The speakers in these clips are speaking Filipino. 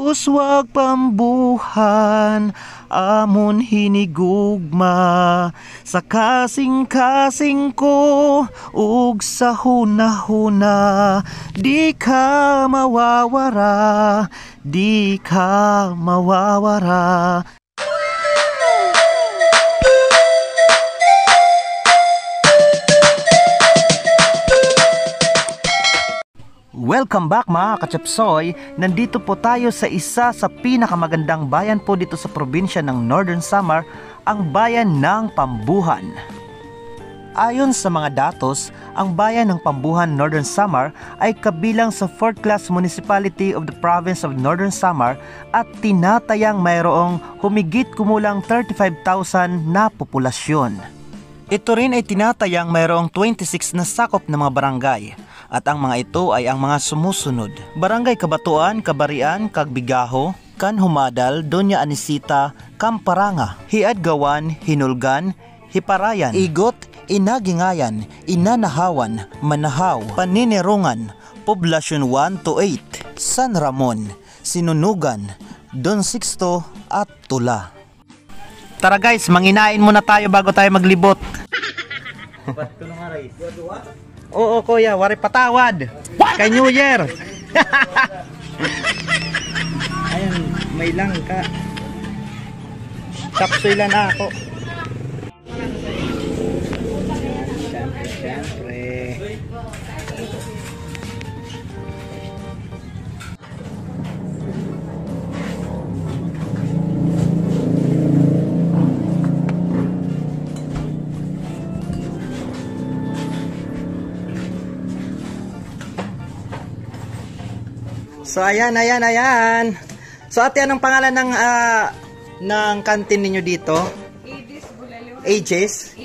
Uswag pambuhan, amon hinigugma, sa kasing-kasing ko, ug sa hunahuna, di ka mawawara, di ka mawawara. Welcome back mga kachapsoy! Nandito po tayo sa isa sa pinakamagandang bayan po dito sa probinsya ng Northern Samar, ang bayan ng Pambuhan. Ayon sa mga datos, ang bayan ng Pambuhan, Northern Samar ay kabilang sa 4th class municipality of the province of Northern Samar at tinatayang mayroong humigit kumulang 35,000 na populasyon. Ito rin ay tinatayang mayroong 26 na sakop na mga barangay. At ang mga ito ay ang mga sumusunod: Barangay Kabatuan, Kabarian, Kagbigaho, Kanhumadal, Doña Anisita, Kamparanga, Hiadgawan, Hinulgan, Hiparayan, Igot, Inagingayan, Inanahawan, Manahaw, Paninirungan, Poblasyon 1 to 8, San Ramon, Sinunugan, Don Sixto at Tula. Tara guys, manginain muna tayo bago tayo maglibot. Oo kuya, wari patawad. Kay New Year. Ayun, may lang ka. Kapsoy lang ako. Siyempre. So ayan. So ate, anong pangalan ng kantin ninyo dito? Edis Bulaluhan. Ages?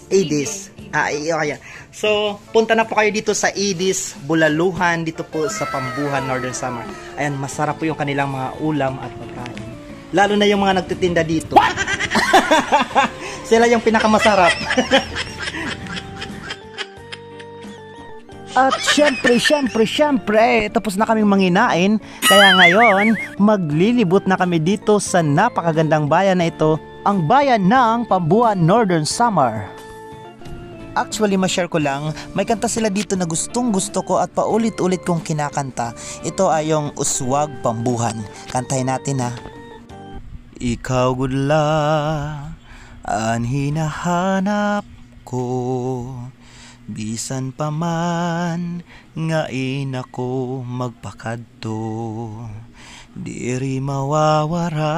Edis. Okay. So punta na po kayo dito sa Edis Bulaluhan, dito po sa Pambuhan, Northern Samar. Ayan, masarap po yung kanilang mga ulam at pagkain. Lalo na yung mga nagtitinda dito. Sila yung pinakamasarap. At syempre, tapos na kaming manginain, kaya ngayon, maglilibot na kami dito sa napakagandang bayan na ito, ang bayan ng Pambuhan, Northern Samar. Actually, ma-share ko lang, may kanta sila dito na gustong gusto ko at paulit-ulit kong kinakanta. Ito ay yung Uswag Pambuhan. Kantahin natin ha. Ikaw gudla, ang hinahanap ko, bisan pa man nga inako magpakadto, diri mawawara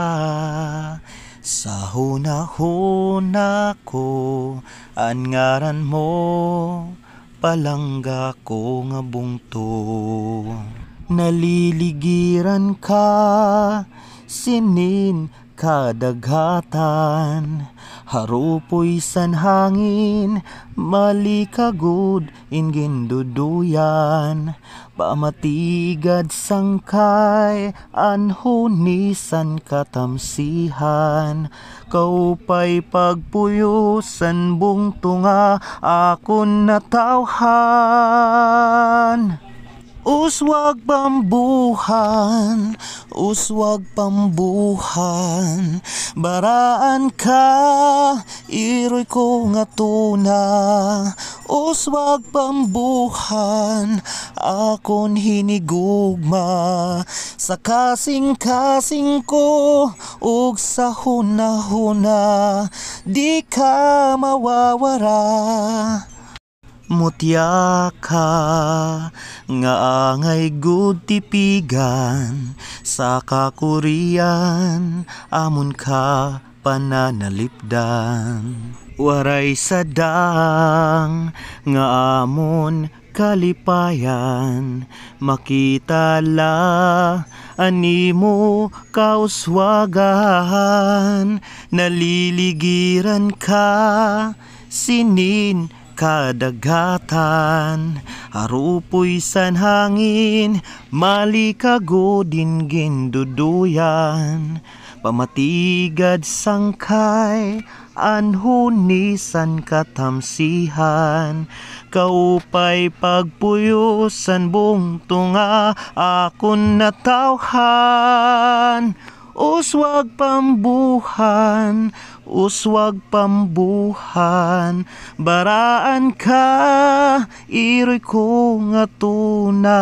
sa hunahuna ko, ang ngaran mo palangga ko nga bungto. Naliligiran ka sinin kadaghatan, harupoy san hangin, malikagod ingin duduyan, pamatigad sangkay, anhunisan katamsihan, kaupay pagpuyusan bungtunga akon natawhan. Uswag pambuhan, baraan ka, iroy ko nga tuna. Uswag pambuhan, akon hinigugma, sa kasing-kasing ko, ug sa hunahuna, di ka mawawara. Mutya ka nga angay gud tipigan, sa kakurian amon ka pananalipdan. Waray sadang nga amon kalipayan, makita la animo kauswagan, naliligiran ka sinin kadagatan, harupoy san hangin, malikagodin ginduduyan, pamatigad sangkay, anhunisan katamsihan, kaupay pagpuyusan buong tunga, akon natawhan. Uswag pambuhan, uswag pambuhan, baraan ka, iroy ko nga tuna.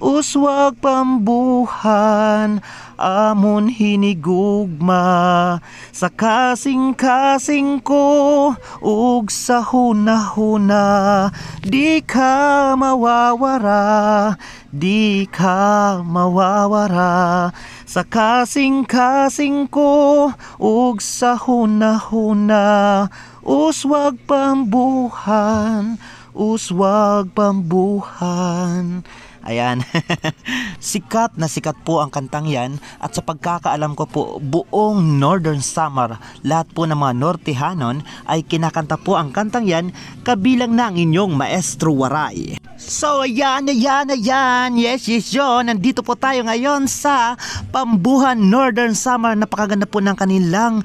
Uswag pambuhan, amon hinigugma, sa kasing-kasing ko, ug sa hunahuna, di ka mawawara, di ka mawawara, sa kasing-kasing ko, ug sa hunahuna, uswag pambuhan, uswag pambuhan. Ayan, sikat na sikat po ang kantang yan, at sa pagkakaalam ko po, buong Northern Samar, lahat po ng mga Nortehanon ay kinakanta po ang kantang yan, kabilang na ang inyong Maestro Waray. So ayan, yes yun, nandito po tayo ngayon sa Pambuhan, Northern Samar. Napakaganda po ng kanilang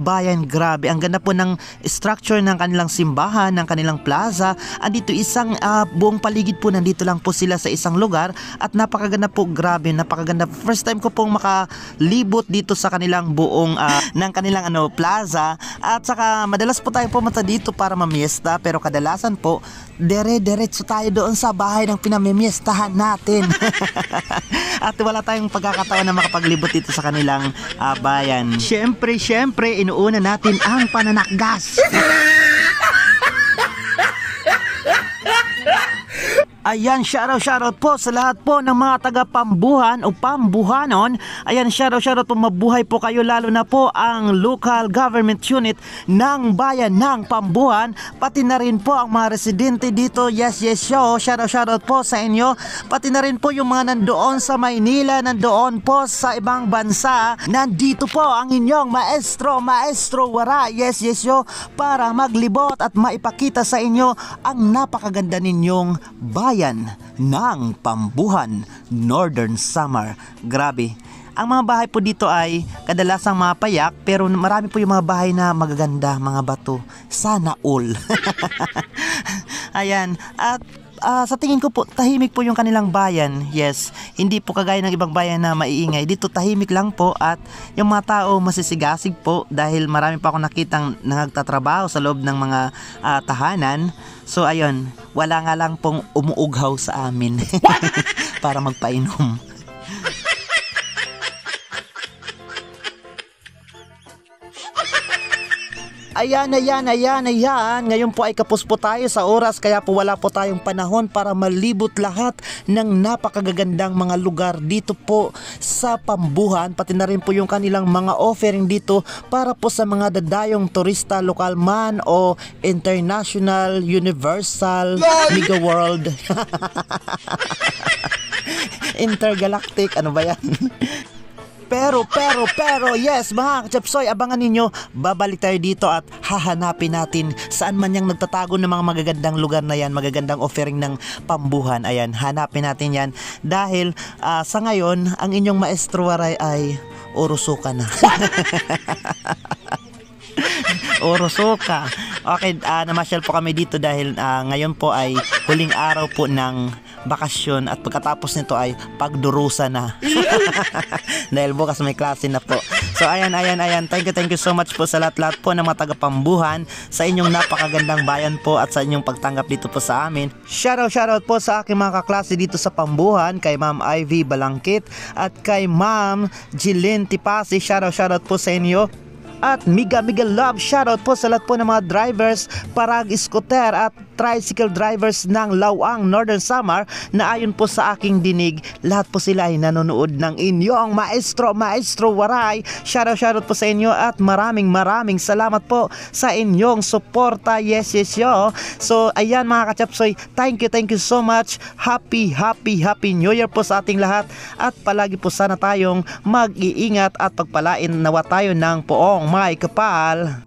bayan, grabe, ang ganda po ng structure ng kanilang simbahan, ng kanilang plaza. Andito isang buong paligid po, nandito lang po sila sa isang lugar, at napakaganda po, grabe, napakaganda. First time ko pong makalibot dito sa kanilang buong ng kanilang plaza, at saka madalas po tayo pumunta dito para mamiesta, pero kadalasan po diretso tayo doon sa bahay ng pinamimiestahan natin. At wala tayong pagkakataon na makapaglibot dito sa kanilang bayan. Syempre, inuuna natin ang pananakgas. Ayan, shoutout po sa lahat po ng mga taga Pambuhan o Pambuhanon. Ayan, shoutout po, mabuhay po kayo, lalo na po ang local government unit ng bayan ng Pambuhan, pati na rin po ang mga residente dito. Yes, shoutout po sa inyo, pati na rin po yung mga nandoon sa Maynila, nandoon po sa ibang bansa. Nandito po ang inyong Maestro Waray. Yes, para maglibot at maipakita sa inyo ang napakaganda ninyong bayan ng Pambuhan, Northern Samar. Grabe. Ang mga bahay po dito ay kadalasang mga payak, pero marami po yung mga bahay na magaganda, mga bato. Sana all. Ayan. At sa tingin ko po, tahimik po yung kanilang bayan. Yes, hindi po kagaya ng ibang bayan na maiingay. Dito tahimik lang po, at yung mga tao masisigasig po, dahil marami pa akong nakitang nagtatrabaho sa loob ng mga tahanan. So ayun, wala nga lang pong umuughaw sa amin para magpainom. Ayan. Ngayon po ay kapos po tayo sa oras, kaya po wala po tayong panahon para malibot lahat ng napakagagandang mga lugar dito po sa Pambuhan, pati na rin po yung kanilang mga offering dito para po sa mga dadayong turista, lokal man o international, universal, mega world. Intergalactic, ano ba yan? Pero, yes mga kachapsoy, abangan ninyo, babalik tayo dito at hahanapin natin saan man yung nagtatago ng mga magagandang lugar na yan, magagandang offering ng Pambuhan. Ayan, hanapin natin yan, dahil sa ngayon, ang inyong Maestro Waray ay urusuka na. Urusuka. Okay, namasyal po kami dito dahil ngayon po ay huling araw po ng bakasyon, at pagkatapos nito ay pagdurusa na. Dahil bukas may klase na po. So ayan. Thank you so much po sa lahat po ng mga taga Pambuhan, sa inyong napakagandang bayan po, at sa inyong pagtanggap dito po sa amin. Shoutout po sa aking mga kaklase dito sa Pambuhan, kay Ma'am Ivy Balangkit at kay Ma'am Jilin Tipasi. Shoutout po sa inyo. At mega love shoutout po sa lahat po ng mga drivers, parag scooter at tricycle drivers ng Lawang, Northern Samar, na ayon po sa aking dinig, lahat po sila ay nanonood ng inyong Maestro Waray. Shoutout po sa inyo, at maraming salamat po sa inyong suporta. Yes. So ayan mga kachapsoy, thank you so much. Happy New Year po sa ating lahat, at palagi po sana tayong mag-iingat at pagpalain nawa tayo ng poong may kapal.